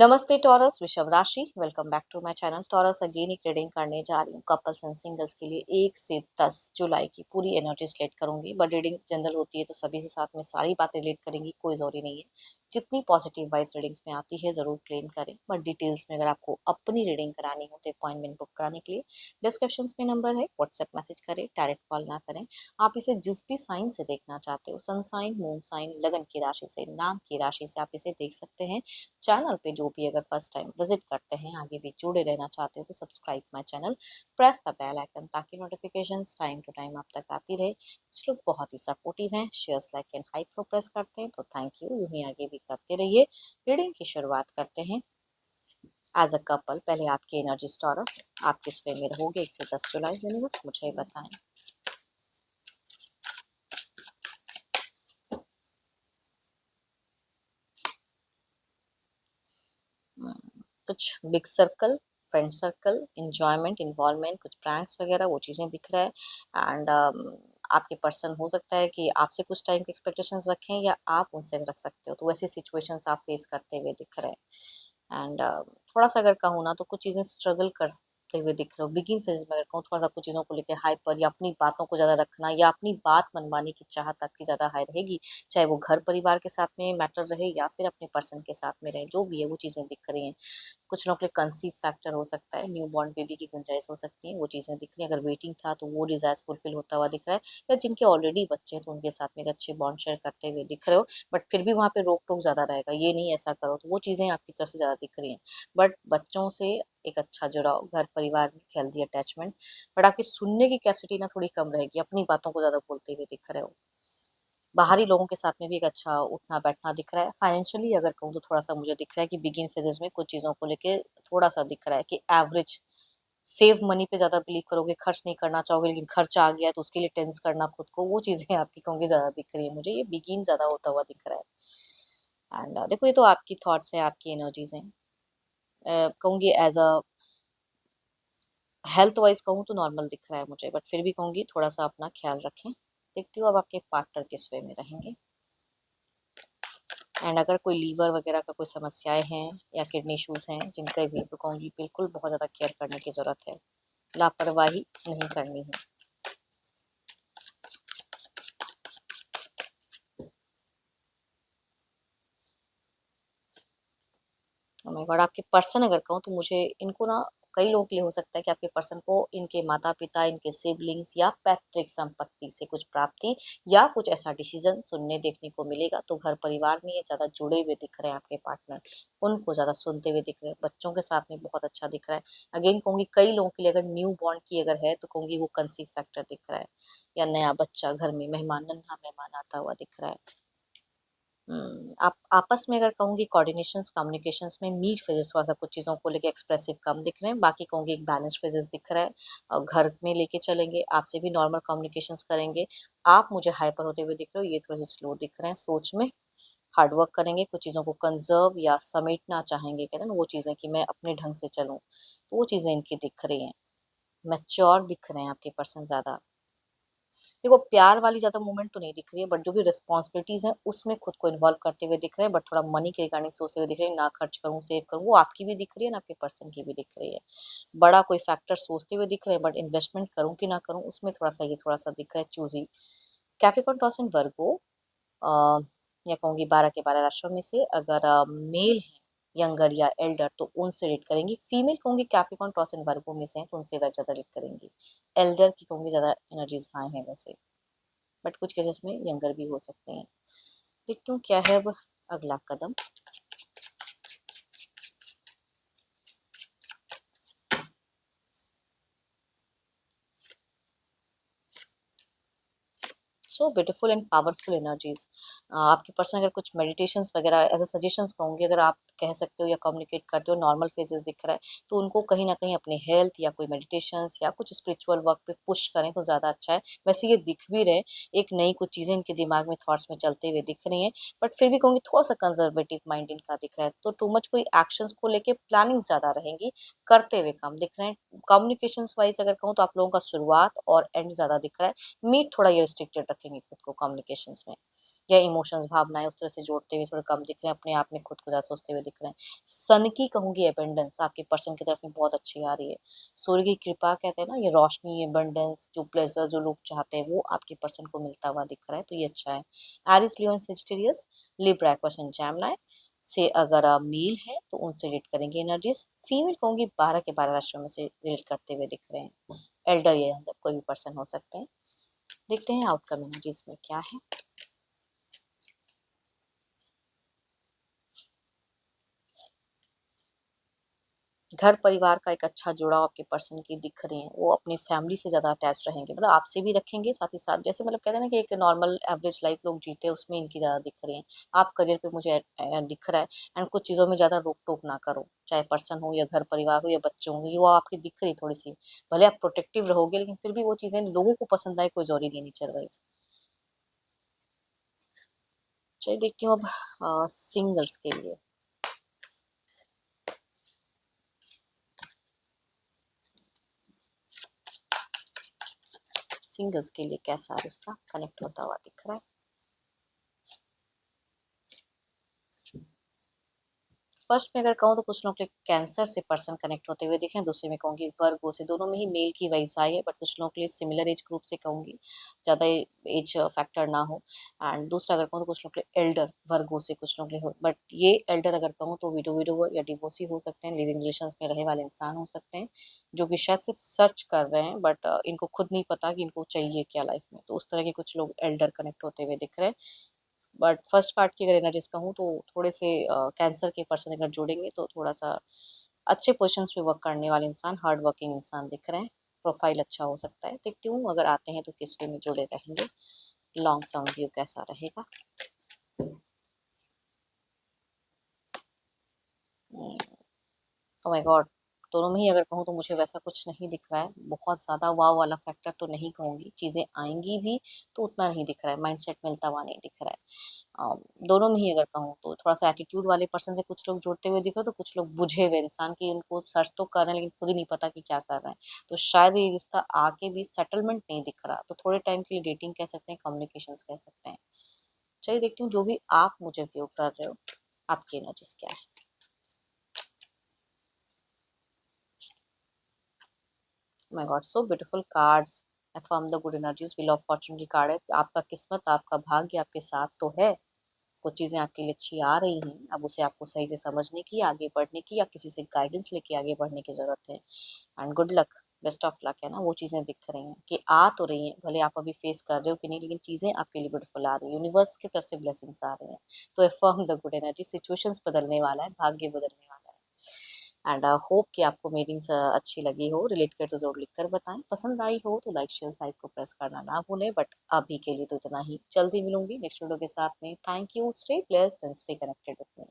नमस्ते टॉरस, वृषभ राशि। Welcome back to my channel. Taurus again एक रीडिंग करने जा रही हूँ कपल्स एंड सिंगल्स के लिए 1 से 10 जुलाई की पूरी एनर्जी सेलेक्ट करूंगी। बट रीडिंग जनरल होती है तो सभी से साथ में सारी बातें रिलेट करेंगी, कोई जरूरी नहीं है। जितनी पॉजिटिव वाइब्स रीडिंग्स में आती है जरूर क्लेम करें, बट डिटेल्स में अगर आपको अपनी रीडिंग करानी हो तो अपॉइंटमेंट बुक कराने के लिए डिस्क्रिप्शन में नंबर है, व्हाट्सएप मैसेज करें, डायरेक्ट कॉल ना करें। आप इसे जिस भी साइन से देखना चाहते हो, सन साइन, मून साइन, लगन की राशि से, नाम की राशि से आप इसे देख सकते हैं। चैनल पे जो भी अगर फर्स्ट टाइम विजिट करते हैं, आगे भी जुड़े रहना चाहते हो तो subscribe my channel, press the bell icon ताकि नोटिफिकेशंस टाइम टू टाइम आप तक आती रहे। कुछ लोग बहुत ही सपोर्टिव हैं, शेयर्स लाइक एंड हाइप को प्रेस करते हैं, तो थैंक यू, यूं ही आगे भी करते रहिए। रीडिंग की शुरुआत करते हैं। एज अ कपल पहले आपकी एनर्जी टॉरस, आप किस वे में रहोगे 1 से 10 जुलाई, यूनिवर्स मुझे बताएं। कुछ big circle, friend circle, enjoyment, involvement, कुछ प्रैंक्स वगैरह वो चीज़ें दिख रहा है। एंड आपके पर्सन हो सकता है कि आपसे कुछ टाइम की एक्सपेक्टेशंस रखें या आप उनसे रख सकते हो, तो वैसी सिचुएशंस आप फेस करते हुए दिख रहे हैं। एंड थोड़ा सा अगर कहूँ ना तो कुछ चीज़ें स्ट्रगल करते हुए दिख रहे हो। बिगिन फेज में अगर कहूँ, थोड़ा सा कुछ चीज़ों को लेकर हाइपर या अपनी बातों को ज़्यादा रखना या अपनी बात मनवाने की चाहत आपकी ज़्यादा हाई रहेगी, चाहे वो घर परिवार के साथ में मैटर रहे या फिर अपने पर्सन के साथ में रहे, जो भी है वो चीज़ें दिख रही हैं। कुछ लोगों के लिए कंसीव फैक्टर हो सकता है, न्यू बॉर्न बेबी की गुंजाइश हो सकती है, वो चीज़ें दिख रही हैं। अगर वेटिंग था तो वो डिज़ायर्स फुलफिल होता हुआ दिख रहा है, या जिनके ऑलरेडी बच्चे हैं तो उनके साथ में एक अच्छे बॉन्ड शेयर करते हुए दिख रहे हो। बट फिर भी वहाँ पे रोक टोक ज़्यादा रहेगा, ये नहीं ऐसा करो, तो वो चीज़ें आपकी तरफ से ज़्यादा दिख रही हैं। बट बच्चों से एक अच्छा जुड़ाव, घर परिवार में हेल्दी अटैचमेंट, बट आपकी सुनने की कैपेसिटी ना थोड़ी कम रहेगी, अपनी बातों को ज़्यादा बोलते हुए दिख रहे हो। बाहरी लोगों के साथ में भी एक अच्छा उठना बैठना दिख रहा है। फाइनेंशियली अगर कहूँ तो थोड़ा सा मुझे दिख रहा है कि बिगिन फेजेस में कुछ चीज़ों को लेके थोड़ा सा दिख रहा है कि एवरेज सेव मनी पे ज़्यादा बिलीव करोगे, खर्च नहीं करना चाहोगे, लेकिन खर्च आ गया तो उसके लिए टेंस करना खुद को, वो चीज़ें आपकी कहूँगी ज़्यादा दिख रही है मुझे। ये बिगिन ज़्यादा होता हुआ दिख रहा है। एंड देखो, ये तो आपकी थॉट्स हैं, आपकी एनर्जीज हैं। कहूँगी एज अ हेल्थ वाइज कहूँ तो नॉर्मल दिख रहा है मुझे, बट फिर भी कहूँगी थोड़ा सा अपना ख्याल रखें। देखती हूँ अब आपके पार्टनर किस वे में रहेंगे। एंड अगर कोई लीवर वगैरह का कोई समस्याएं हैं या किडनी इश्यूज हैं जिनका भी, तो कहूँगी बिल्कुल बहुत ज़्यादा केयर करने की ज़रूरत है, लापरवाही नहीं करनी है। ओह माय गॉड, आपके पर्सन अगर कहूँ तो मुझे इनको ना, कई लोगों के लिए हो सकता है कि आपके पर्सन को इनके माता पिता, इनके सिबलिंग्स या पैतृक संपत्ति से कुछ प्राप्ति या कुछ ऐसा डिसीजन सुनने देखने को मिलेगा। तो घर परिवार में ये ज़्यादा जुड़े हुए दिख रहे हैं आपके पार्टनर, उनको ज़्यादा सुनते हुए दिख रहे हैं, बच्चों के साथ में बहुत अच्छा दिख रहा है। अगेन कहूँगी कई लोगों के लिए अगर न्यू बॉर्न की अगर है तो कहूँगी वो कंसीव फैक्टर दिख रहा है, या नया बच्चा घर में, मेहमान, नन्हा मेहमान आता हुआ दिख रहा है। आप आपस में अगर कहूँगी कोऑर्डिनेशंस, कम्युनिकेशंस में मीट फेजेस थोड़ा सा कुछ चीज़ों को लेके एक्सप्रेसिव कम दिख रहे हैं, बाकी कहूँगी एक बैलेंस फेजेस दिख रहा है। और घर में लेके चलेंगे, आपसे भी नॉर्मल कम्युनिकेशंस करेंगे। आप मुझे हाइपर होते हुए दिख रहे हो, ये थोड़े से स्लो दिख रहे हैं। सोच में हार्ड वर्क करेंगे, कुछ चीज़ों को कंजर्व या समेटना चाहेंगे, कहते हैं ना वो चीज़ें कि मैं अपने ढंग से चलूँ, तो वो चीज़ें इनकी दिख रही हैं। मैच्योर दिख रहे हैं आपके पर्सन ज़्यादा। देखो, प्यार वाली ज़्यादा मूवमेंट तो नहीं दिख रही है, बट जो भी रिस्पॉन्सिबिलिटीज़ हैं उसमें खुद को इन्वॉल्व करते हुए दिख रहे हैं, बट थोड़ा मनी के रिगार्डिंग सोचते हुए दिख रहे हैं, ना खर्च करूँ, सेव करूँ, वो आपकी भी दिख रही है ना आपके पर्सन की भी दिख रही है। बड़ा कोई फैक्टर सोचते हुए दिख रहे हैं, बट इन्वेस्टमेंट करूँ कि ना करूँ उसमें थोड़ा सा दिख रहा है चूजी। कैप्रिकॉर्न, टॉरस एंड वर्गो, या कहूँगी 12 के 12 राशियों में से अगर मेल है, यंगर या एल्डर, तो उनसे रेट करेंगी। फीमेल कहूँगी कैप्रिकॉर्न, टॉरस एंड वर्गो में से हैं तो उनसे वह ज़्यादा रेट करेंगी। एल्डर की कहूँगी ज़्यादा एनर्जीज हाई हैं वैसे, बट कुछ केसेस में यंगर भी हो सकते हैं। देखती हूँ क्या है अब अगला कदम। So beautiful and powerful energies. आपके पर्सन अगर कुछ मेडिटेशंस वगैरह एज अ सजेशंस कहूँगी, अगर आप कह सकते हो या कम्युनिकेट करते हो, नॉर्मल फेजेस दिख रहा है, तो उनको कहीं ना कहीं अपने हेल्थ या कोई मेडिटेशंस या कुछ स्पिरिचुअल वर्क पे पुश करें तो ज़्यादा अच्छा है। वैसे ये दिख भी रहे, एक नई कुछ चीज़ें इनके दिमाग में थॉट्स में चलते हुए दिख रही हैं, बट फिर भी कहूँगी थोड़ा सा कंजर्वेटिव माइंड इनका दिख रहा है, तो टू मच कोई एक्शंस को लेके प्लानिंग ज़्यादा रहेंगी, करते हुए कम दिख रहे हैं। कम्युनिकेशंस वाइज अगर कहूँ तो आप लोगों का शुरुआत और एंड ज़्यादा दिख रहा है। मीट थोड़ा ये रिस्ट्रिक्टेड रखेंगे खुद को कम्युनिकेशंस में, या इमोशंस भावनाएं उस तरह से जोड़ते हुए थोड़े कम दिख रहे हैं, अपने आप में खुद को ज़्यादा सोचते हुए दिख रहे हैं। सन की कहूँगी एबंडेंस आपके पर्सन की तरफ में बहुत अच्छी आ रही है। सूर्य की कृपा कहते हैं ना, ये रोशनी, एबंडेंस, जो प्लेजर जो लोग चाहते हैं वो आपके पर्सन को मिलता हुआ दिख रहा है, तो ये अच्छा है। Aries, Leo and Sagittarius, Libra, Aquarius and Gemini से अगर आप मेल है तो उनसे रिलेट करेंगे एनर्जीज। फीमेल कहूँगी 12 के 12 राशियों में से रिलेट करते हुए दिख रहे हैं। एल्डर ये मतलब कोई भी पर्सन हो सकते हैं। देखते हैं आउटकम एनर्जीज में क्या है। घर परिवार का एक अच्छा जुड़ाव आपके पर्सन की दिख रहे हैं, वो अपनी फैमिली से ज़्यादा अटैच रहेंगे, मतलब आपसे भी रखेंगे साथ ही साथ, जैसे मतलब कहते हैं ना कि एक नॉर्मल एवरेज लाइफ लोग जीते हैं उसमें इनकी ज़्यादा दिख रही हैं। आप करियर पे मुझे दिख रहा है। एंड कुछ चीज़ों में ज़्यादा रोक टोक ना करो, चाहे पर्सन हो या घर परिवार हो या बच्चे होंगे, वो आपकी दिख रही थोड़ी सी। भले आप प्रोटेक्टिव रहोगे लेकिन फिर भी वो चीज़ें लोगों को पसंद आए कोई जरूरी नहीं नेचर वाइज। चलिए देखती हूँ अब सिंगल्स के लिए। सिंगल्स के लिए कैसा रिश्ता कनेक्ट होता हुआ दिख रहा है। फर्स्ट में अगर कहूँ तो कुछ लोग के कैंसर से पर्सन कनेक्ट होते हुए दिखे, दूसरे में कहूँगी वर्गो से। दोनों में ही मेल की वाइब्स आई है, बट कुछ लोगों के लिए सिमिलर एज ग्रुप से कहूँगी, ज़्यादा एज फैक्टर ना हो। एंड दूसरा अगर कहूँ तो कुछ लोग के लिए एल्डर वर्गो से कुछ लोग के लिए हो, बट ये एल्डर अगर कहूँ तो विडोवर या डिवोर्सी हो सकते हैं, लिविंग रिलेशन में रहे वाले इंसान हो सकते हैं, जो कि शायद सिर्फ सर्च कर रहे हैं, बट इनको खुद नहीं पता कि इनको चाहिए क्या लाइफ में, तो उस तरह के कुछ लोग एल्डर कनेक्ट होते हुए दिख रहे हैं। बट फर्स्ट पार्ट की अगर एनर्जीज कहूँ तो थोड़े से कैंसर के पर्सन अगर जोड़ेंगे तो थोड़ा सा अच्छे पोजीशंस पे वर्क करने वाले इंसान, हार्ड वर्किंग इंसान दिख रहे हैं। प्रोफाइल अच्छा हो सकता है, देखती हूँ अगर आते हैं तो किस वे में जुड़े रहेंगे, लॉन्ग टर्म व्यू कैसा रहेगा। ओह माय गॉड, दोनों में ही अगर कहूँ तो मुझे वैसा कुछ नहीं दिख रहा है, बहुत ज़्यादा वाव वाला फैक्टर तो नहीं कहूँगी, चीज़ें आएंगी भी तो उतना नहीं दिख रहा है, माइंडसेट मिलता हुआ नहीं दिख रहा है। दोनों में ही अगर कहूँ तो थोड़ा सा एटीट्यूड वाले पर्सन से कुछ लोग जुड़ते हुए दिख रहे, तो कुछ लोग बुझे हुए इंसान की, उनको सर्च तो कर रहे हैं लेकिन खुद ही नहीं पता कि क्या कर रहे हैं, तो शायद ये रिश्ता आके भी सेटलमेंट नहीं दिख रहा, तो थोड़े टाइम के लिए डेटिंग कह सकते हैं, कम्युनिकेशन कह सकते हैं। चलिए देखती हूँ जो भी आप मुझे व्यू कर रहे हो, आपकी एनर्जीज क्या है। My God, so beautiful cards. Affirm the good energies, wheel of Fortune की कार्ड है। आपका किस्मत, आपका भाग्य आपके साथ तो है, कुछ चीज़ें आपके लिए अच्छी आ रही हैं, अब उसे आपको सही से समझने की, आगे बढ़ने की, या किसी से गाइडेंस लेके आगे बढ़ने की ज़रूरत है। And good luck, best of luck है ना, वो चीज़ें दिख रही हैं कि आ तो रही हैं, भले आप अभी फेस कर रहे हो कि नहीं, लेकिन चीज़ें आपके लिए ब्यूटीफुल आ रही है, यूनिवर्स की तरफ से ब्लेसिंग्स आ रही हैं। तो affirm the good energy, situations बदलने वाला है, भाग्य बदलने वाला है। एंड होप कि आपको मीटिंग्स अच्छी लगी हो, रिलेट कर तो जरूर लिख कर बताएं, पसंद आई हो तो लाइक शेयर साइट को प्रेस करना ना भूलें, बट अभी के लिए तो इतना ही, जल्दी मिलूंगी नेक्स्ट वीडियो के साथ में। Thank you, stay blessed and stay connected with me.